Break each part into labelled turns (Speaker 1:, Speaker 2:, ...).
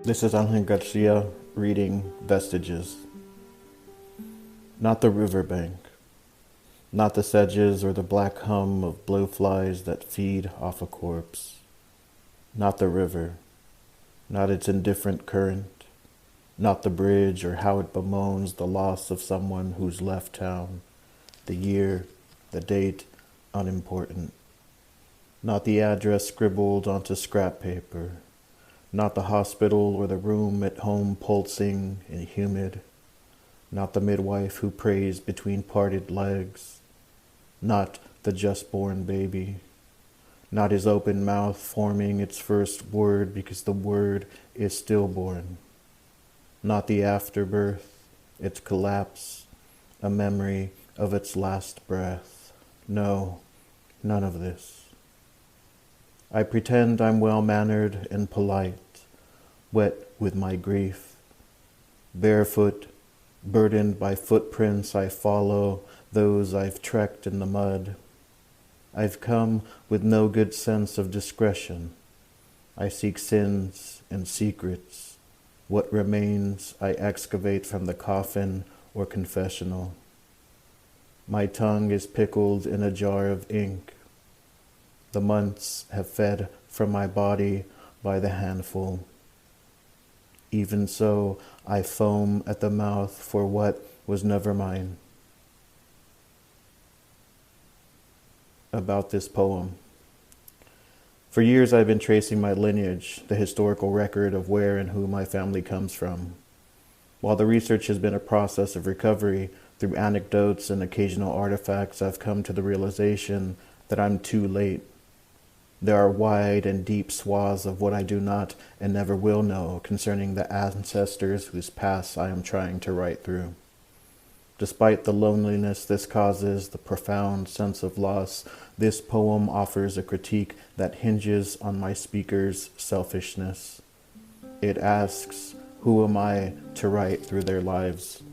Speaker 1: This is Angel Garcia reading Vestiges. Not the riverbank, not the sedges or the black hum of blowflies that feed off a corpse. Not the river, not its indifferent current, not the bridge or how it bemoans the loss of someone who's left town, the year, the date, unimportant. Not the address scribbled onto scrap paper, not the hospital or the room at home pulsing and humid, not the midwife who prays between parted legs, not the just-born baby, not his open mouth forming its first word because the word is stillborn, not the afterbirth, its collapse, a memory of its last breath. No, none of this. I pretend I'm well-mannered and polite, wet with my grief. Barefoot, burdened by footprints I follow, those I've trekked in the mud. I've come with no good sense of discretion. I seek sins and secrets. What remains I excavate from the coffin or confessional. My tongue is pickled in a jar of ink. The months have fed from my body by the handful. Even so, I foam at the mouth for what was never mine. About this poem. For years I've been tracing my lineage, the historical record of where and who my family comes from. While the research has been a process of recovery, through anecdotes and occasional artifacts, I've come to the realization that I'm too late. There are wide and deep swaths of what I do not and never will know concerning the ancestors whose paths I am trying to write through. Despite the loneliness this causes, the profound sense of loss, this poem offers a critique that hinges on my speaker's selfishness. It asks, who am I to write through their lives?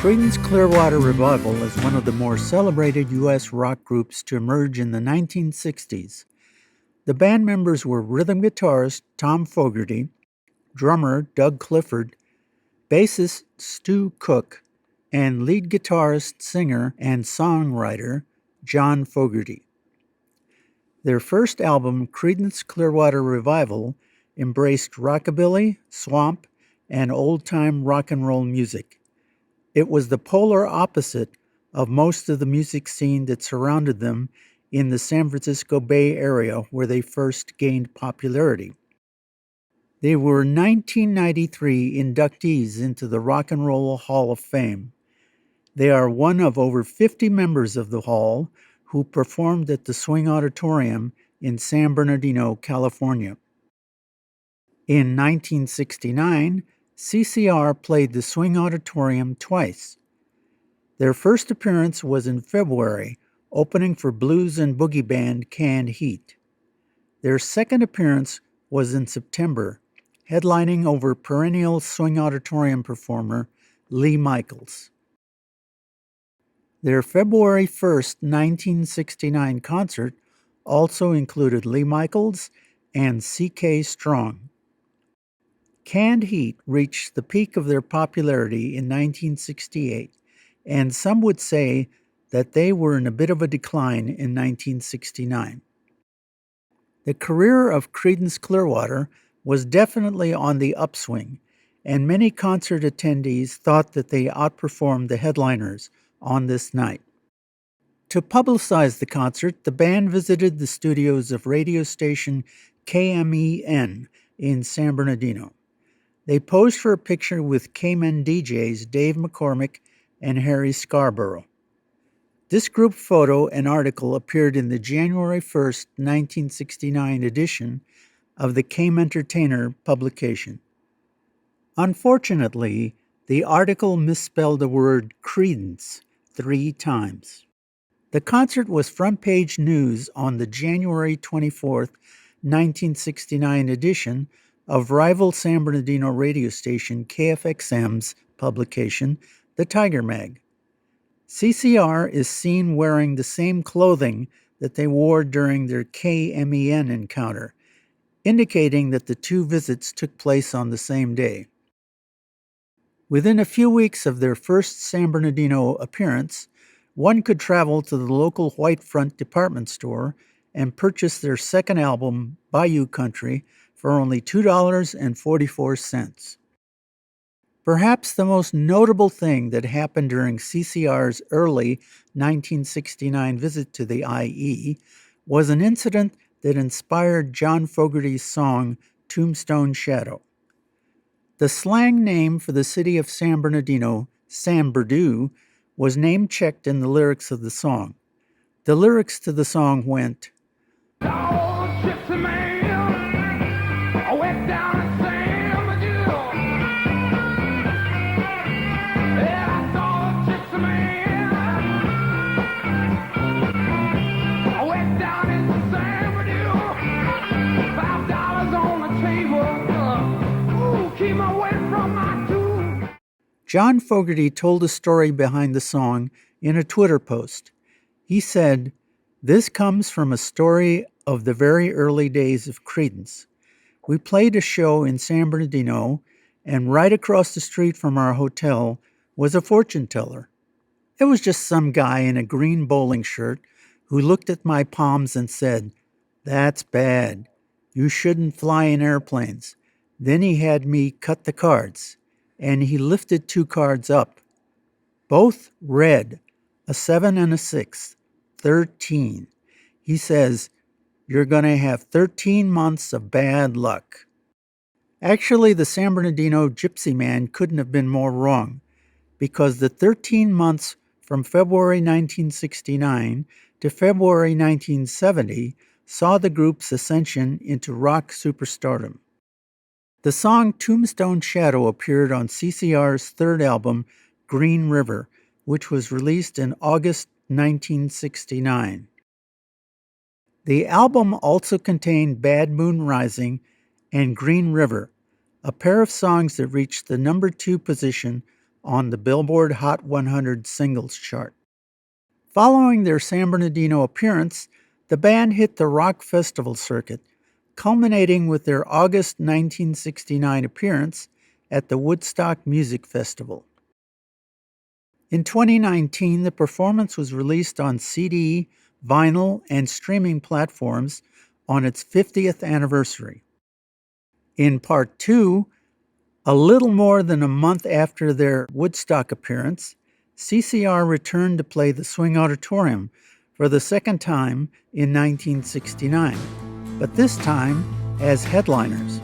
Speaker 2: Creedence Clearwater Revival is one of the more celebrated U.S. rock groups to emerge in the 1960s. The band members were rhythm guitarist Tom Fogerty, drummer Doug Clifford, bassist Stu Cook, and lead guitarist, singer, and songwriter John Fogerty. Their first album, Creedence Clearwater Revival, embraced rockabilly, swamp, and old-time rock and roll music. It was the polar opposite of most of the music scene that surrounded them in the San Francisco Bay Area where they first gained popularity. They were 1993 inductees into the Rock and Roll Hall of Fame. They are one of over 50 members of the hall who performed at the Swing Auditorium in San Bernardino, California. In 1969, CCR played the Swing Auditorium twice. Their first appearance was in February, opening for blues and boogie band Canned Heat. Their second appearance was in September, headlining over perennial Swing Auditorium performer Lee Michaels. Their February 1st, 1969 concert also included Lee Michaels and C.K. Strong. Canned Heat reached the peak of their popularity in 1968, and some would say that they were in a bit of a decline in 1969. The career of Creedence Clearwater was definitely on the upswing, and many concert attendees thought that they outperformed the headliners on this night. To publicize the concert, the band visited the studios of radio station KMEN in San Bernardino. They posed for a picture with K-Men DJs Dave McCormick and Harry Scarborough. This group photo and article appeared in the January 1st, 1969 edition of the Came Entertainer publication. Unfortunately, The article misspelled the word credence 3 times. The concert was front-page news on the January 24th, 1969 edition of rival San Bernardino radio station KFXM's publication, The Tiger Mag. CCR is seen wearing the same clothing that they wore during their KMEN encounter, indicating that the two visits took place on the same day. Within a few weeks of their first San Bernardino appearance, one could travel to the local Whitefront department store and purchase their second album, Bayou Country, for only $2.44. Perhaps the most notable thing that happened during CCR's early 1969 visit to the IE was an incident that inspired John Fogerty's song Tombstone Shadow. The slang name for the city of San Bernardino, San Berdu, was name-checked in the lyrics of the song. The lyrics to the song went, "Oh, gypsy man, I went down to San Berdu. Yeah, I saw a gypsy man. I went down into San Berdu. $5 on the table. Keep away from my tube." John Fogerty told the story behind the song in a Twitter post. He said, "This comes from a story of the very early days of Creedence. We played a show in San Bernardino, and right across the street from our hotel was a fortune teller. It was just some guy in a green bowling shirt who looked at my palms and said, 'That's bad. You shouldn't fly in airplanes.' Then he had me cut the cards, and he lifted 2 cards up. Both red, a 7 and a 6, 13. He says, 'You're going to have 13 months of bad luck.'" Actually, the San Bernardino gypsy man couldn't have been more wrong, because the 13 months from February 1969 to February 1970 saw the group's ascension into rock superstardom. The song Tombstone Shadow appeared on CCR's third album, Green River, which was released in August 1969. The album also contained Bad Moon Rising and Green River, a pair of songs that reached the number 2 position on the Billboard Hot 100 singles chart. Following their San Bernardino appearance, the band hit the rock festival circuit, culminating with their August 1969 appearance at the Woodstock Music Festival. In 2019, the performance was released on CD, vinyl, and streaming platforms on its 50th anniversary. In Part 2, a little more than a month after their Woodstock appearance, CCR returned to play the Swing Auditorium for the second time in 1969. But this time as headliners.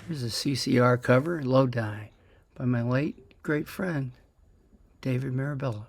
Speaker 3: Here's a CCR cover, LODI, by my late great friend, David Mirabella.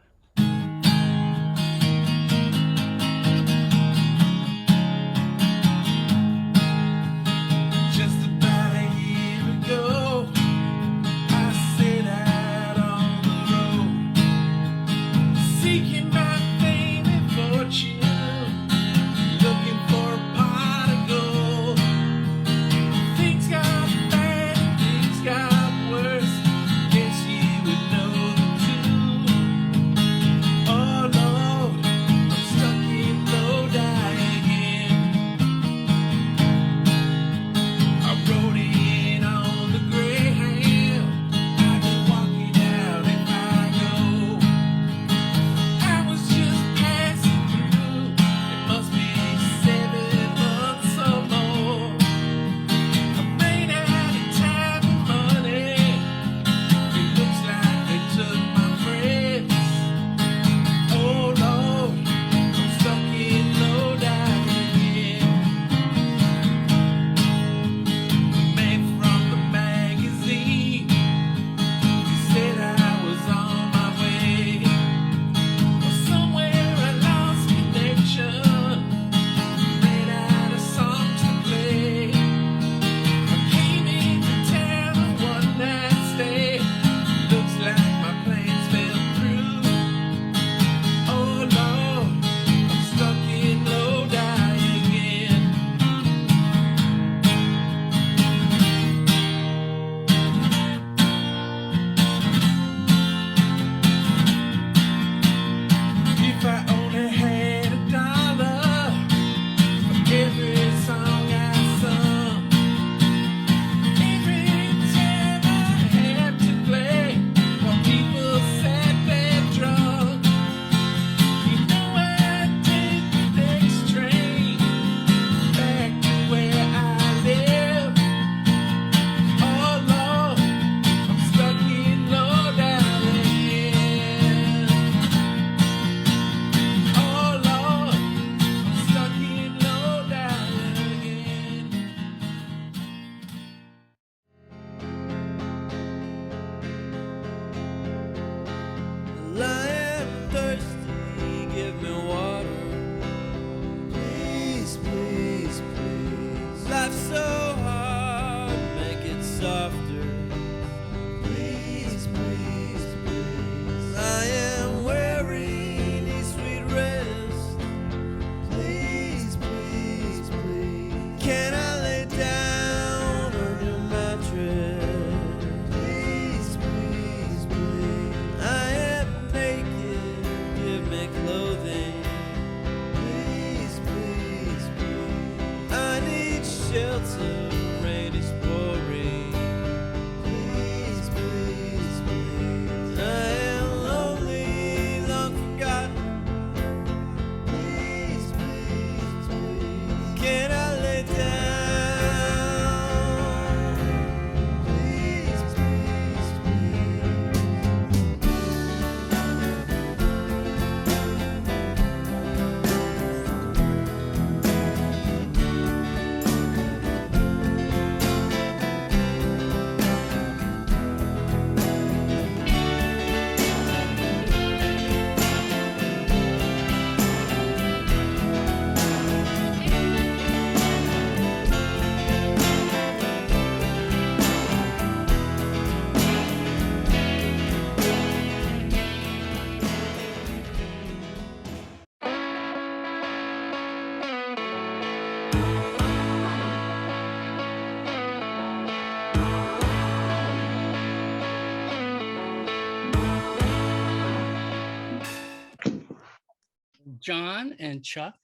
Speaker 3: Jon and Chuck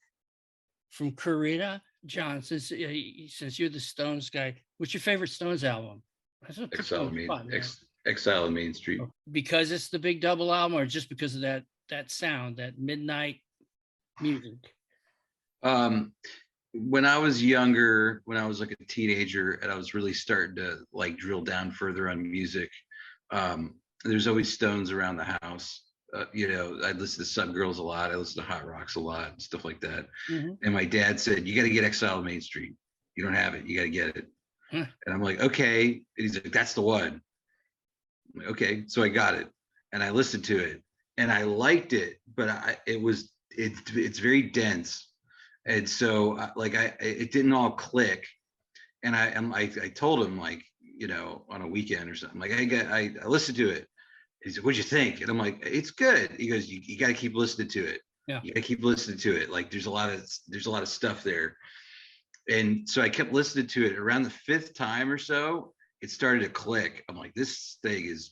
Speaker 3: from Kareeta. Jon, since you're the Stones guy, what's your favorite Stones album?
Speaker 4: EXILE on Main Street.
Speaker 3: Because it's the big double album, or just because of that sound, that midnight music?
Speaker 4: When I was younger, when I was like a teenager and I was really starting to like drill down further on music, there's always Stones around the house. You know, I'd listen to Some Girls a lot. I listen to Hot Rocks a lot and stuff like that.
Speaker 3: Mm-hmm.
Speaker 4: And my dad said, you got to get EXILE on Main Street. You don't have it. You got to get it. And I'm like, okay. And he's like, that's the one. I'm like, okay. So I got it and I listened to it and I liked it, but it's very dense. And so it didn't all click. And I told him, like, you know, on a weekend or something, like I listened to it. He said, what'd you think? And I'm like, it's good. He goes, you got to keep listening to it.
Speaker 3: Yeah.
Speaker 4: You got to keep listening to it. Like there's a lot of stuff there. And so I kept listening to it. Around the fifth time or so, it started to click. I'm like, this thing is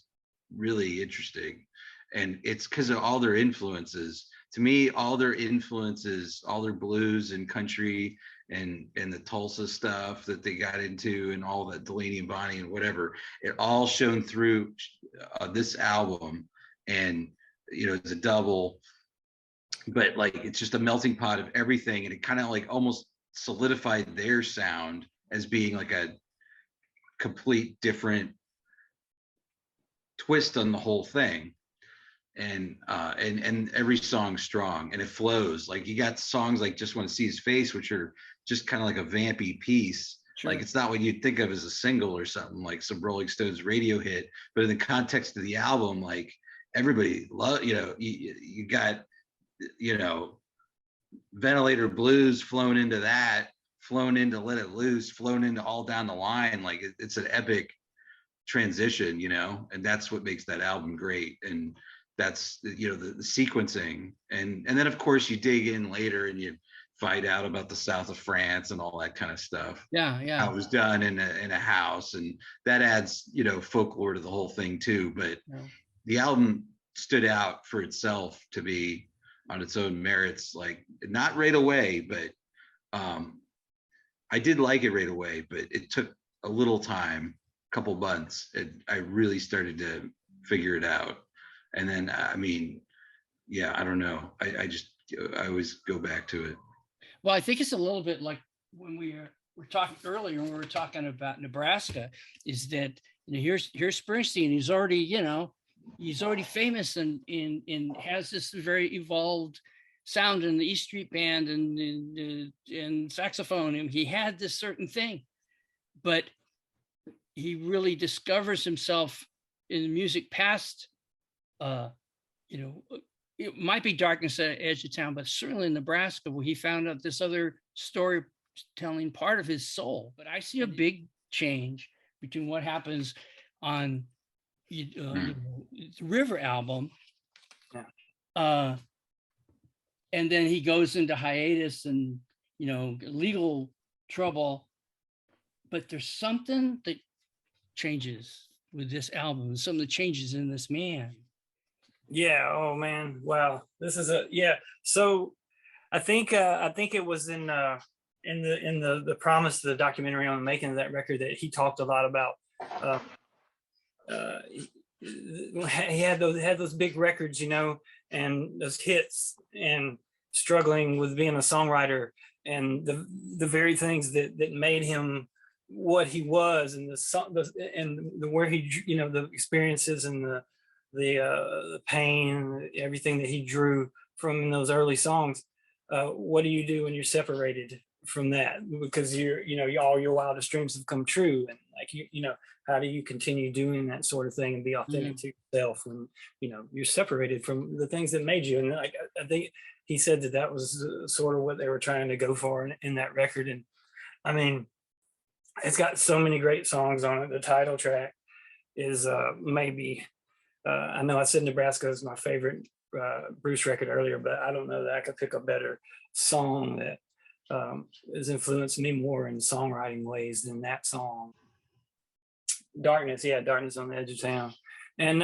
Speaker 4: really interesting. And it's because of all their influences. To me, all their influences, all their blues and country and the Tulsa stuff that they got into and all that Delaney and Bonnie and whatever, it all shone through this album. And, you know, it's a double, but like, it's just a melting pot of everything. And it kind of like almost solidified their sound as being like a complete different twist on the whole thing. And every song's strong and it flows. Like you got songs like Just Want to See His Face, which are just kind of like a vampy piece. Sure. Like it's not what you'd think of as a single or something, like some Rolling Stones radio hit, but in the context of the album, like everybody love, you know, you got, you know, Ventilator Blues flown into that, flown into Let It Loose, flown into All Down the Line. Like it's an epic transition, you know, and that's what makes that album great. And that's, you know, the sequencing. And then of course you dig in later and you find out about the south of France and all that kind of stuff.
Speaker 3: Yeah.
Speaker 4: How it was done in a house, and that adds, you know, folklore to the whole thing too. But the album stood out for itself to be on its own merits, like not right away, but I did like it right away, but it took a little time, a couple months. I really started to figure it out. And then, I mean, yeah, I don't know. I always go back to it.
Speaker 3: Well, I think it's a little bit like when we were talking earlier, when we were talking about Nebraska, is that, you know, here's Springsteen, he's already famous and has this very evolved sound in the East Street Band and saxophone, and he had this certain thing, but he really discovers himself in the music past, you know, it might be Darkness at the Edge of Town, but certainly in Nebraska, where he found out this other storytelling part of his soul. But I see a big change between what happens on the River album, and then he goes into hiatus and, you know, legal trouble. But there's something that changes with this album, some of the changes in this man.
Speaker 5: Yeah. Oh man. Wow. This is So I think it was in the promise of the documentary on the making of that record that he talked a lot about. He had those big records, you know, and those hits, and struggling with being a songwriter, and the very things that made him what he was, and where he, you know, the experiences and the pain, everything that he drew from in those early songs. What do you do when you're separated from that? Because all your wildest dreams have come true, and like you know, how do you continue doing that sort of thing and be authentic to yourself when, you know, you're separated from the things that made you? And like I think he said that was sort of what they were trying to go for in that record. And I mean, it's got so many great songs on it. The title track is maybe I know I said Nebraska is my favorite Bruce record earlier, but I don't know that I could pick a better song that has influenced me more in songwriting ways than that song. Darkness on the Edge of Town, and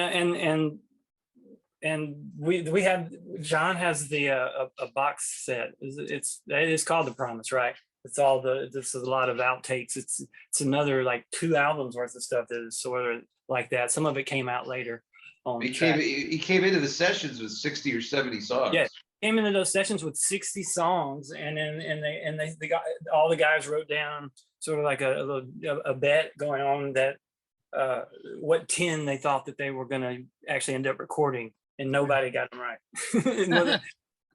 Speaker 5: we have, Jon has the a box set. It is called The Promise, right? This is a lot of outtakes. It's another like 2 albums worth of stuff that is sort of like that. Some of it came out later on
Speaker 4: He came into the sessions with 60 or 70 songs.
Speaker 5: Yeah, came into those sessions with 60 songs, and then they got, all the guys wrote down sort of like a bet going on that what 10 they thought that they were going to actually end up recording, and nobody got them right.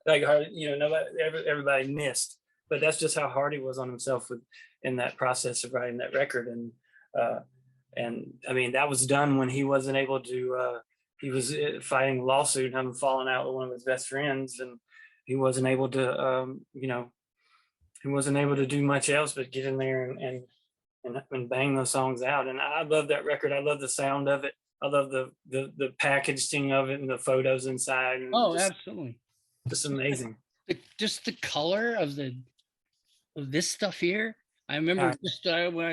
Speaker 5: Like, you know, everybody missed. But that's just how hard he was on himself in that process of writing that record. And I mean, that was done when he wasn't able to, he was fighting a lawsuit and having fallen out with one of his best friends, and he wasn't able to, you know, he wasn't able to do much else but get in there and bang those songs out. And I love that record. I love the sound of it. I love the packaging of it and the photos inside. And
Speaker 3: Absolutely.
Speaker 5: Just amazing.
Speaker 3: Just the color of this stuff here. I remember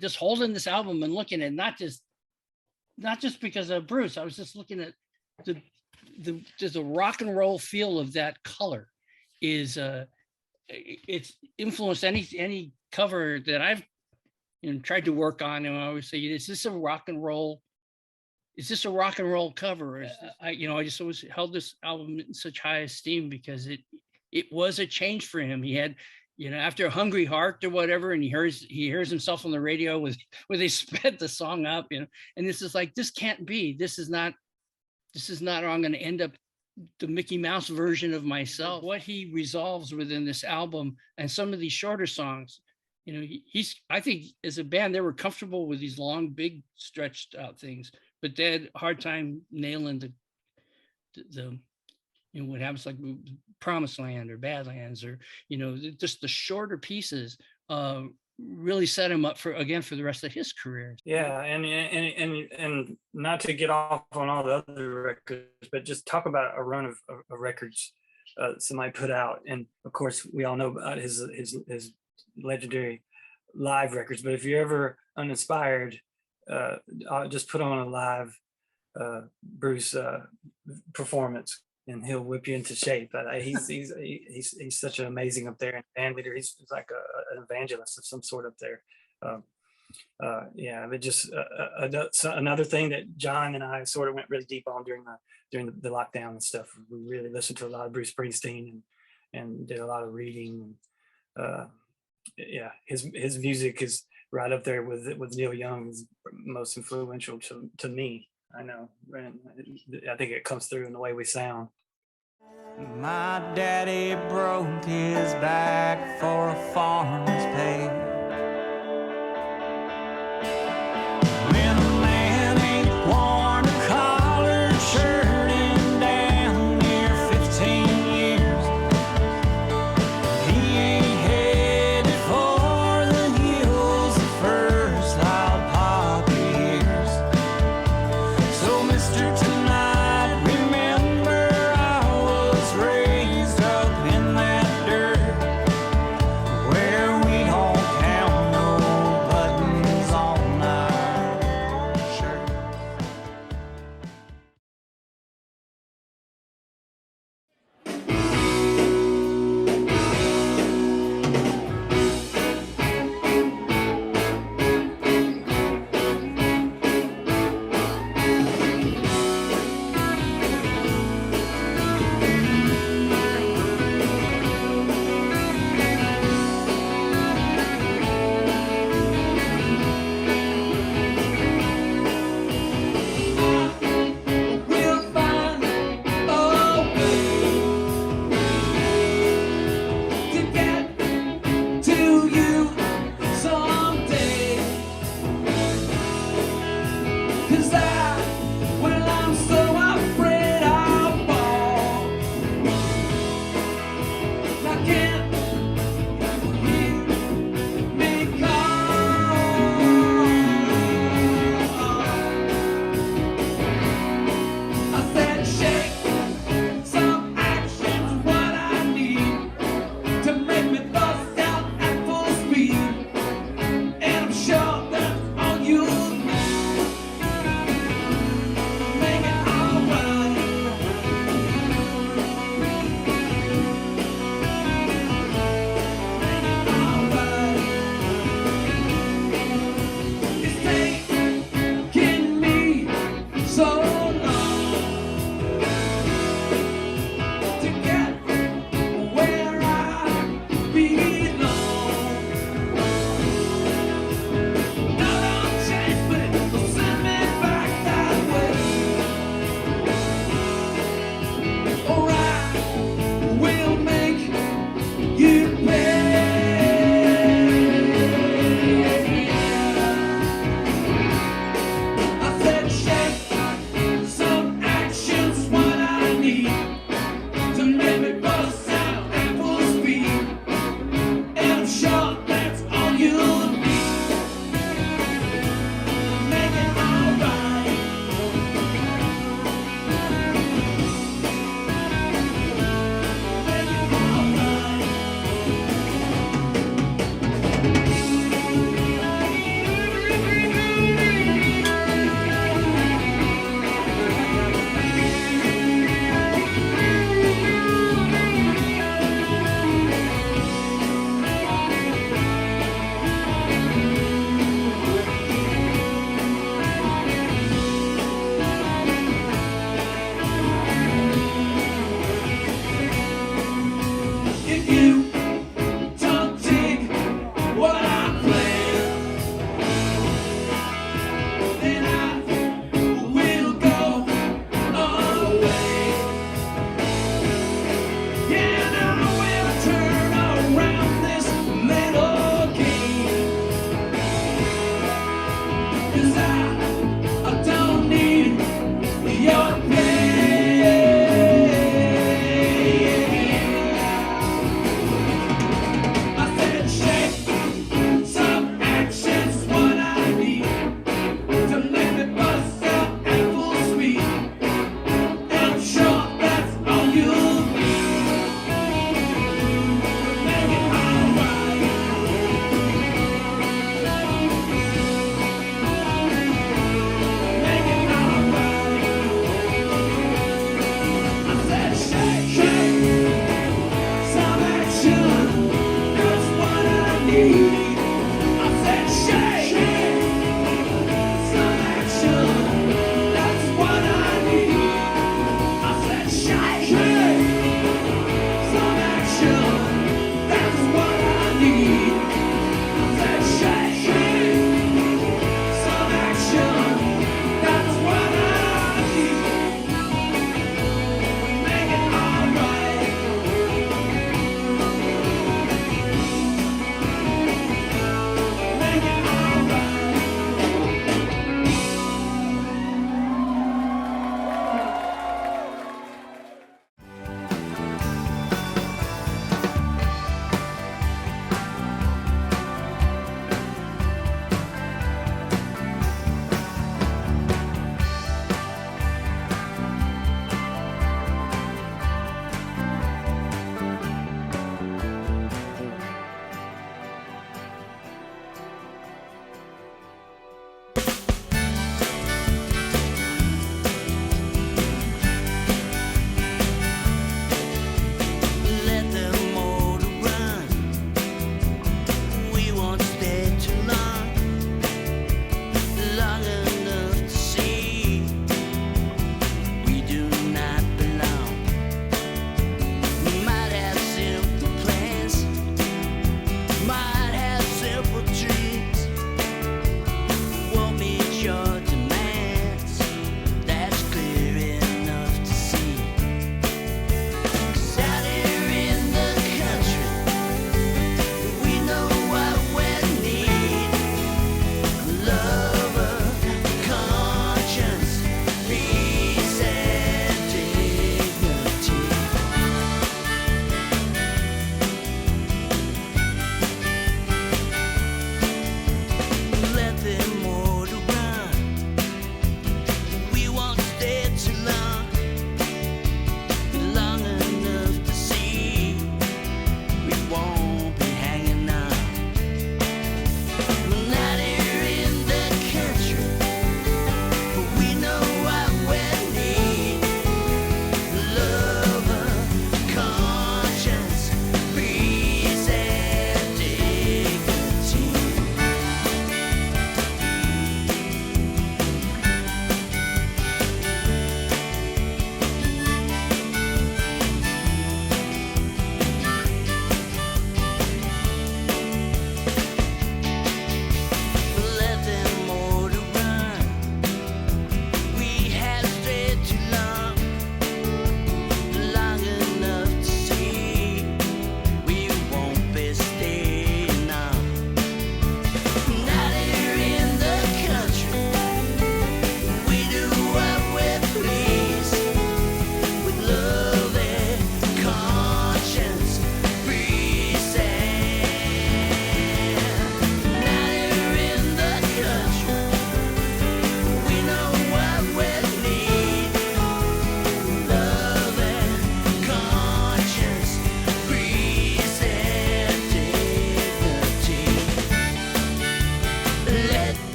Speaker 3: just holding this album and looking at not just because of Bruce. I was just looking at the rock and roll feel of that color is it's influenced any cover that I've tried to work on. And I always say, is this a rock and roll cover? I just always held this album in such high esteem because it was a change for him. He had, after a Hungry Heart or whatever, and he hears himself on the radio where they sped the song up, and this is like, this can't be, this is not, or I'm going to end up the Mickey Mouse version of myself. What he resolves within this album and some of these shorter songs, I think as a band, they were comfortable with these long, big stretched out things, but they had a hard time nailing the what happens like Promised Land or Badlands, or just the shorter pieces really set him up for the rest of his career.
Speaker 5: Yeah, and not to get off on all the other records, but just talk about a run of records somebody put out. And of course, we all know about his legendary live records. But if you're ever uninspired, just put on a live Bruce performance, and he'll whip you into shape. He's such an amazing up there, and band leader. He's like an evangelist of some sort up there. But just another thing that Jon and I sort of went really deep on during the lockdown and stuff. We really listened to a lot of Bruce Springsteen and did a lot of reading. His music is right up there with Neil Young's most influential to me. I know, and I think it comes through in the way we sound.
Speaker 6: My daddy broke his back for a farmer's pay.